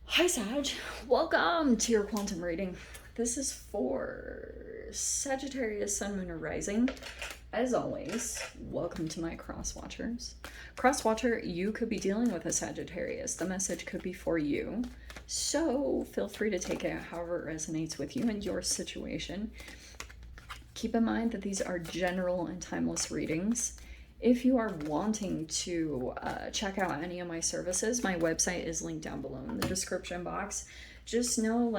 Hi Sag, welcome to your quantum reading. This is for Sagittarius, Sun, Moon, or Rising. As always, welcome to my cross watchers. Cross watcher, you could be dealing with a Sagittarius. The message could be for you. So feel free to take it however it resonates with you and your situation. Keep in mind that these are general and timeless readings. If you are wanting to check out any of my services, my website is linked down below in the description box. Just know,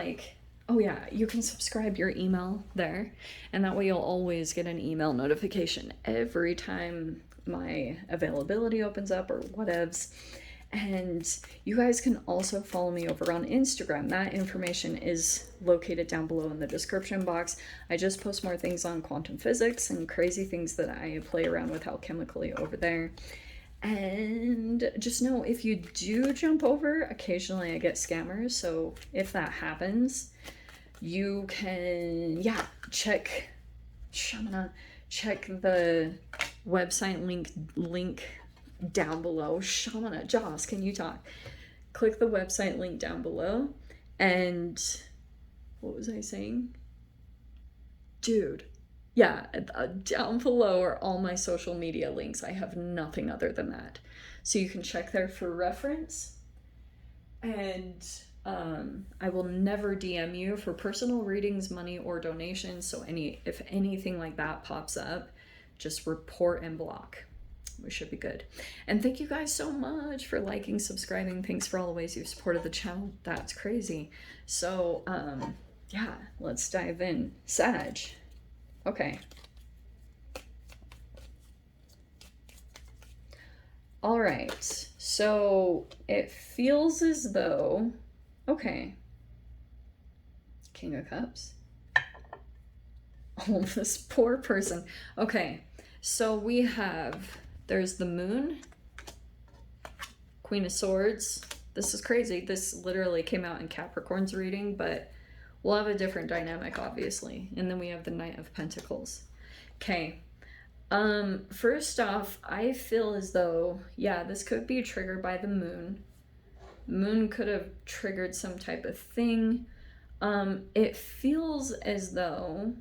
oh yeah, you can subscribe your email there, and that way you'll always get an email notification every time my availability opens up or whatevs. And you guys can also follow me over on Instagram. That information is located down below in the description box. I just post more things on quantum physics and crazy things that I play around with alchemically over there. And just know, if you do jump over, occasionally I get scammers. So if that happens, you can, check the website link down below. Shamana, Joss, can you talk? Click the website link down below. And what was I saying? Dude, yeah, down below are all my social media links. I have nothing other than that. So you can check there for reference. And I will never DM you for personal readings, money, or donations. So if anything like that pops up, just report and block. We should be good. And thank you guys so much for liking, subscribing. Thanks for all the ways you've supported the channel. That's crazy. So, yeah, let's dive in. Sag. Okay. All right. So it feels as though, okay. King of Cups. Oh, this poor person. Okay. So we have, there's the Moon, Queen of Swords. This is crazy. This literally came out in Capricorn's reading, but we'll have a different dynamic, obviously. And then we have the Knight of Pentacles. Okay. First off, I feel as though, yeah, this could be triggered by the Moon. Moon could have triggered some type of thing. It feels as though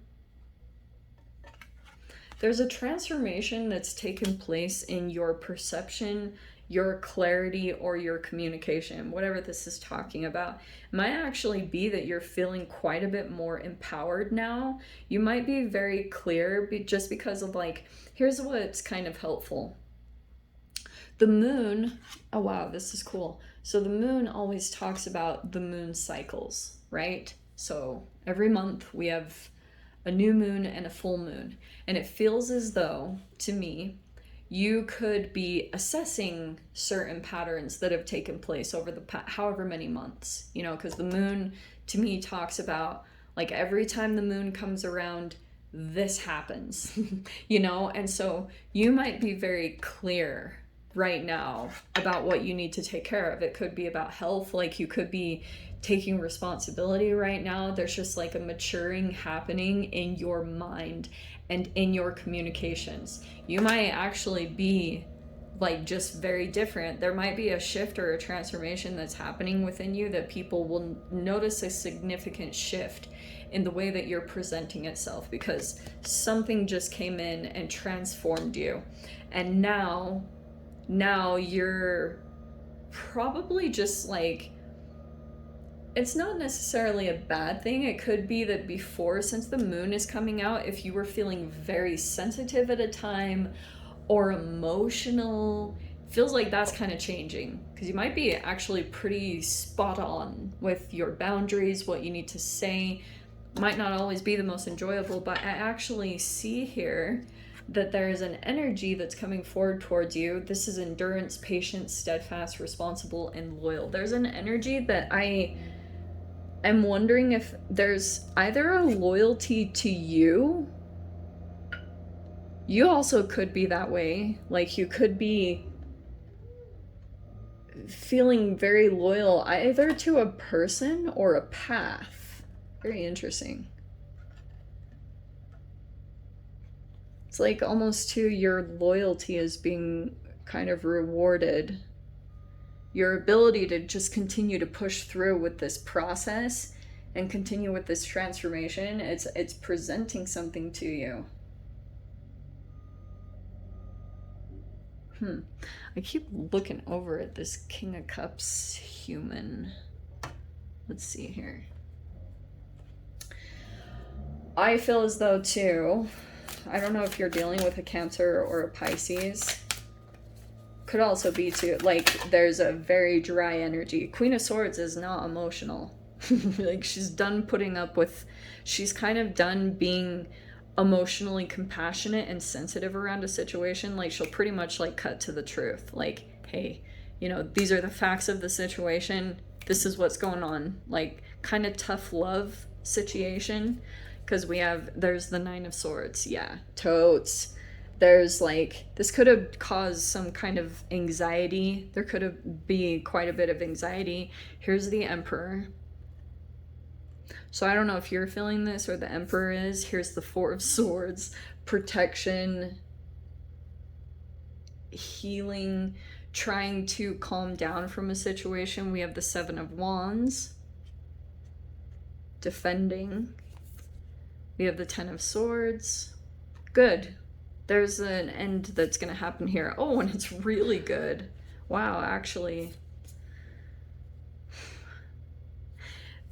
there's a transformation that's taken place in your perception, your clarity, or your communication, whatever this is talking about. It might actually be that you're feeling quite a bit more empowered now. You might be very clear just because of, here's what's kind of helpful. The moon, oh wow, this is cool. So the moon always talks about the moon cycles, right? So every month we have a new moon and a full moon. And it feels as though, to me, you could be assessing certain patterns that have taken place over the however many months, because the moon, to me, talks about, every time the moon comes around, this happens, And so you might be very clear right now about what you need to take care of. It could be about health, you could be taking responsibility right now. There's just a maturing happening in your mind and in your communications. You might actually be just very different. There might be a shift or a transformation that's happening within you that people will notice a significant shift in the way that you're presenting itself, because something just came in and transformed you. And now you're probably just it's not necessarily a bad thing. It could be that before, since the moon is coming out, if you were feeling very sensitive at a time or emotional, feels like that's kind of changing, because you might be actually pretty spot on with your boundaries, what you need to say. Might not always be the most enjoyable, but I actually see here that there is an energy that's coming forward towards you. This is endurance, patience, steadfast, responsible, and loyal. There's an energy that I'm wondering if there's either a loyalty to you. You also could be that way. You could be feeling very loyal either to a person or a path. Very interesting. It's almost to your loyalty is being kind of rewarded. your ability to just continue to push through with this process and continue with this transformation, it's presenting something to you. I keep looking over at this King of Cups human. Let's see here. I feel as though too, I don't know if you're dealing with a Cancer or a Pisces. Could also be too, like, there's a very dry energy. Queen of Swords is not emotional. Like, she's done putting up with, she's kind of done being emotionally compassionate and sensitive around a situation. Like, she'll pretty much like cut to the truth. Like, hey, you know, these are the facts of the situation. This is what's going on. Like, kind of tough love situation. Because there's the Nine of Swords. Yeah, totes. There's like, this could have caused some kind of anxiety. There could have been quite a bit of anxiety. Here's the Emperor. So I don't know if you're feeling this or the Emperor is. Here's the Four of Swords. Protection, healing, trying to calm down from a situation. We have the Seven of Wands. Defending. We have the Ten of Swords. Good. There's an end that's going to happen here. Oh, and it's really good. Wow, actually.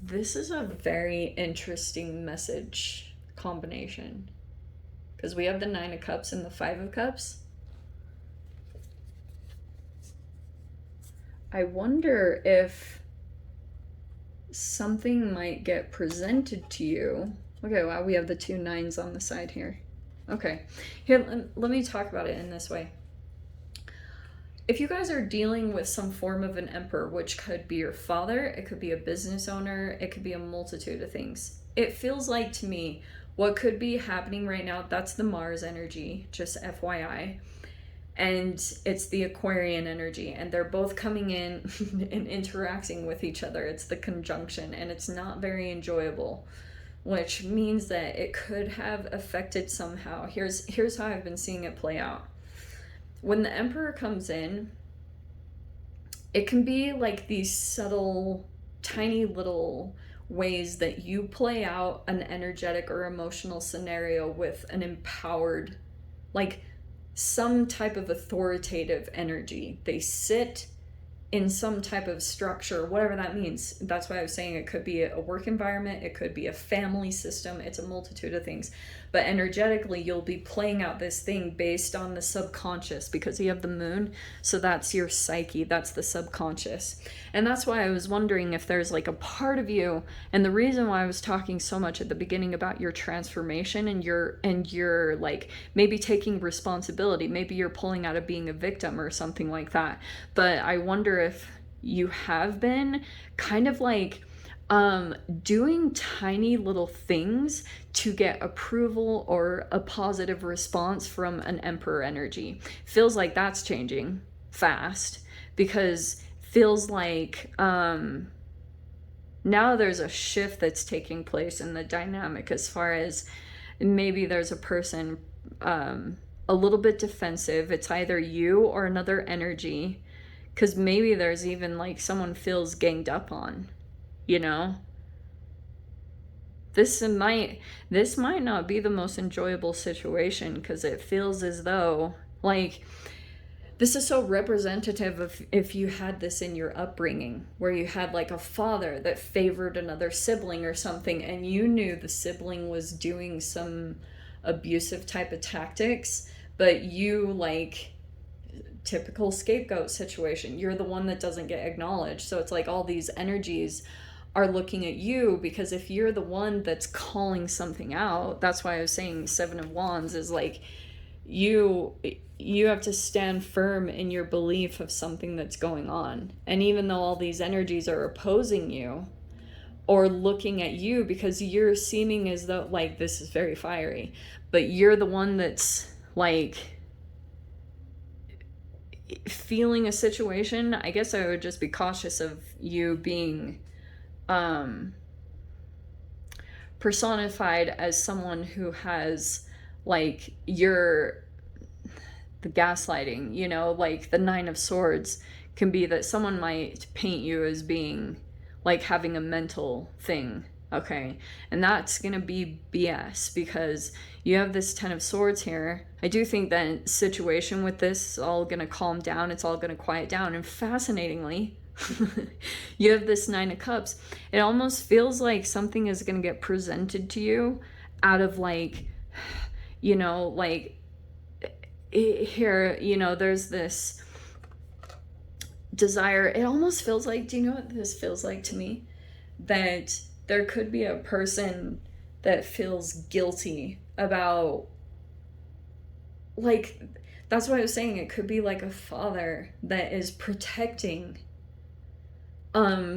This is a very interesting message combination. Because we have the Nine of Cups and the Five of Cups. I wonder if something might get presented to you. Okay, wow, we have the two nines on the side here. Okay, here, let me talk about it in this way. If you guys are dealing with some form of an Emperor, which could be your father, it could be a business owner, it could be a multitude of things. It feels like to me, what could be happening right now, that's the Mars energy, just FYI. And it's the Aquarian energy, and they're both coming in and interacting with each other. It's the conjunction, and it's not very enjoyable, which means that it could have affected somehow. Here's how I've been seeing it play out. When the Emperor comes in, it can be like these subtle, tiny little ways that you play out an energetic or emotional scenario with an empowered, like some type of authoritative energy. They sit in some type of structure, whatever that means. That's why I was saying it could be a work environment, it could be a family system, it's a multitude of things. But energetically, you'll be playing out this thing based on the subconscious, because you have the moon, so that's your psyche, that's the subconscious. And that's why I was wondering if there's like a part of you, and the reason why I was talking so much at the beginning about your transformation and your like maybe taking responsibility, maybe you're pulling out of being a victim or something like that. But I wonder if you have been kind of like doing tiny little things to get approval or a positive response from an Emperor energy. Feels like that's changing fast, because feels like now there's a shift that's taking place in the dynamic, as far as maybe there's a person a little bit defensive. It's either you or another energy, because maybe there's even like someone feels ganged up on, you know? This might not be the most enjoyable situation, because it feels as though like this is so representative of if you had this in your upbringing, where you had like a father that favored another sibling or something, and you knew the sibling was doing some abusive type of tactics, but you, like, typical scapegoat situation, you're the one that doesn't get acknowledged. So it's like all these energies are looking at you, because if you're the one that's calling something out, that's why I was saying Seven of Wands is like you have to stand firm in your belief of something that's going on. And even though all these energies are opposing you or looking at you, because you're seeming as though like this is very fiery, but you're the one that's like feeling a situation, I guess I would just be cautious of you being personified as someone who has like the gaslighting, you know, like the Nine of Swords can be that someone might paint you as being like having a mental thing, okay? And that's gonna be BS, because you have this Ten of Swords here. I do think that situation with this is all gonna calm down, it's all gonna quiet down. And fascinatingly, you have this Nine of Cups. It almost feels like something is gonna get presented to you out of like, you know, like here, you know, there's this desire. It almost feels like, do you know what this feels like to me? That there could be a person that feels guilty about, like, that's what I was saying. It could be like a father that is protecting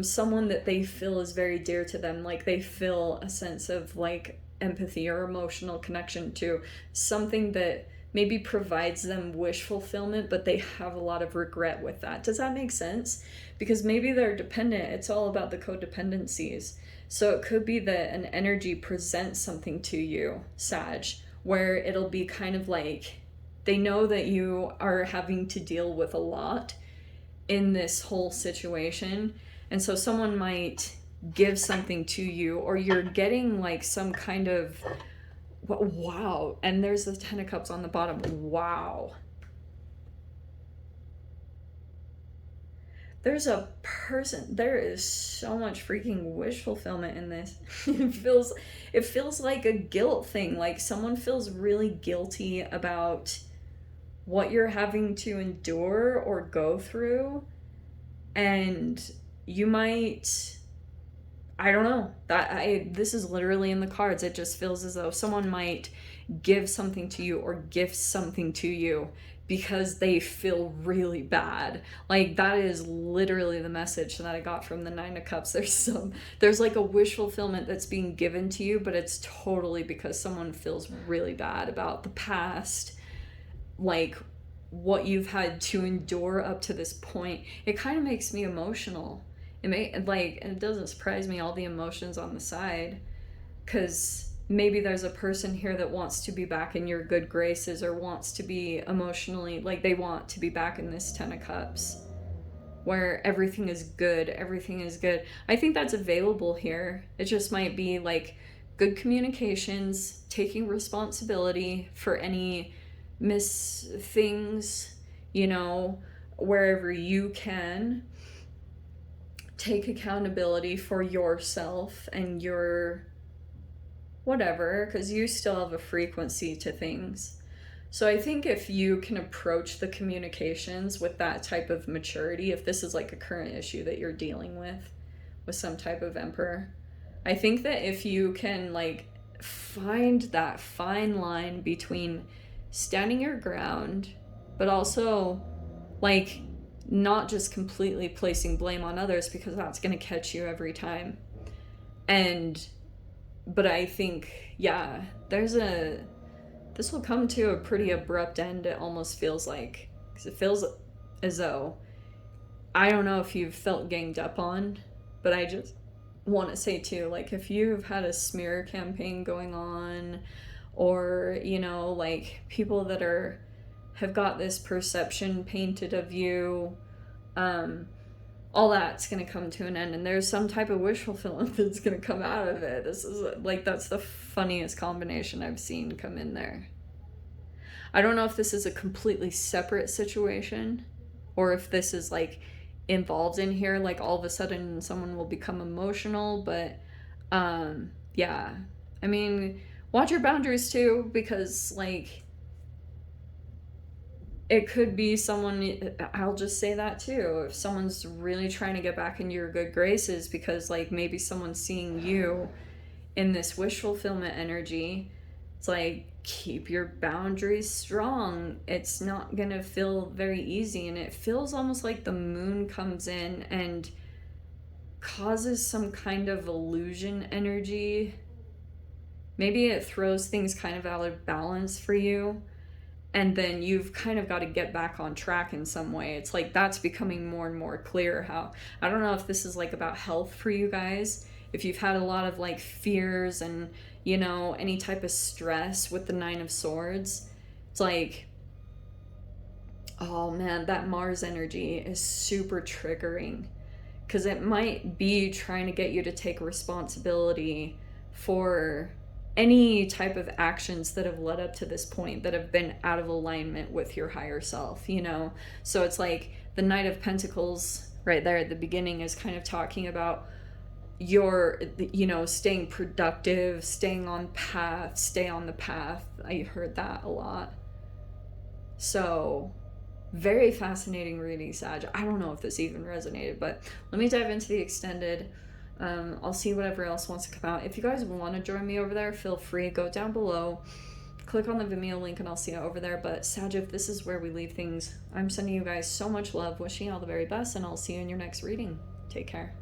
someone that they feel is very dear to them. Like they feel a sense of like empathy or emotional connection to something that maybe provides them wish fulfillment, but they have a lot of regret with that. Does that make sense? Because maybe they're dependent. It's all about the codependencies. So it could be that an energy presents something to you, Sag, where it'll be kind of like they know that you are having to deal with a lot in this whole situation. And so someone might give something to you, or you're getting like some kind of, wow. And there's the Ten of Cups on the bottom. Wow. There's a person, there is so much freaking wish fulfillment in this. It feels like a guilt thing. Like someone feels really guilty about what you're having to endure or go through. And you might, I don't know, this is literally in the cards. It just feels as though someone might give something to you or gift something to you because they feel really bad. Like that is literally the message that I got from the Nine of Cups. There's like a wish fulfillment that's being given to you, but it's totally because someone feels really bad about the past, like what you've had to endure up to this point. It kind of makes me emotional. It doesn't surprise me, all the emotions on the side, because maybe there's a person here that wants to be back in your good graces, or wants to be emotionally, like they want to be back in this Ten of Cups where everything is good. I think that's available here. It just might be like good communications, taking responsibility for any miss things, you know, wherever you can. Take accountability for yourself and your whatever, because you still have a frequency to things. So I think if you can approach the communications with that type of maturity, if this is like a current issue that you're dealing with some type of emperor, I think that if you can like find that fine line between standing your ground, but also like not just completely placing blame on others, because that's going to catch you every time. But I think, yeah, this will come to a pretty abrupt end. It almost feels like, because it feels as though, I don't know if you've felt ganged up on, but I just want to say too, like if you've had a smear campaign going on, or, you know, like people that have got this perception painted of you, all that's going to come to an end, and there's some type of wish fulfillment that's going to come out of it. This is like, that's the funniest combination I've seen come in there. I don't know if this is a completely separate situation, or if this is like involved in here, like all of a sudden someone will become emotional, but yeah, I mean, watch your boundaries too, because like it could be someone, I'll just say that too, if someone's really trying to get back into your good graces, because like maybe someone's seeing you in this wish fulfillment energy, it's like, keep your boundaries strong. It's not gonna feel very easy, and it feels almost like the moon comes in and causes some kind of illusion energy. Maybe it throws things kind of out of balance for you, and then you've kind of got to get back on track in some way. It's like that's becoming more and more clear. How, I don't know if this is like about health for you guys, if you've had a lot of like fears and, you know, any type of stress with the Nine of Swords. It's like Oh man, that Mars energy is super triggering because it might be trying to get you to take responsibility for any type of actions that have led up to this point that have been out of alignment with your higher self, you know? So it's like the Knight of Pentacles right there at the beginning is kind of talking about your, you know, staying productive, staying on path, stay on the path. I heard that a lot. So very fascinating reading, Sag. I don't know if this even resonated, but let me dive into the extended. I'll see whatever else wants to come out. If you guys want to join me over there, feel free. Go down below, click on the Vimeo link, and I'll see you over there. But Sag, if this is where we leave things, I'm sending you guys so much love, wishing you all the very best, and I'll see you in your next reading. Take care.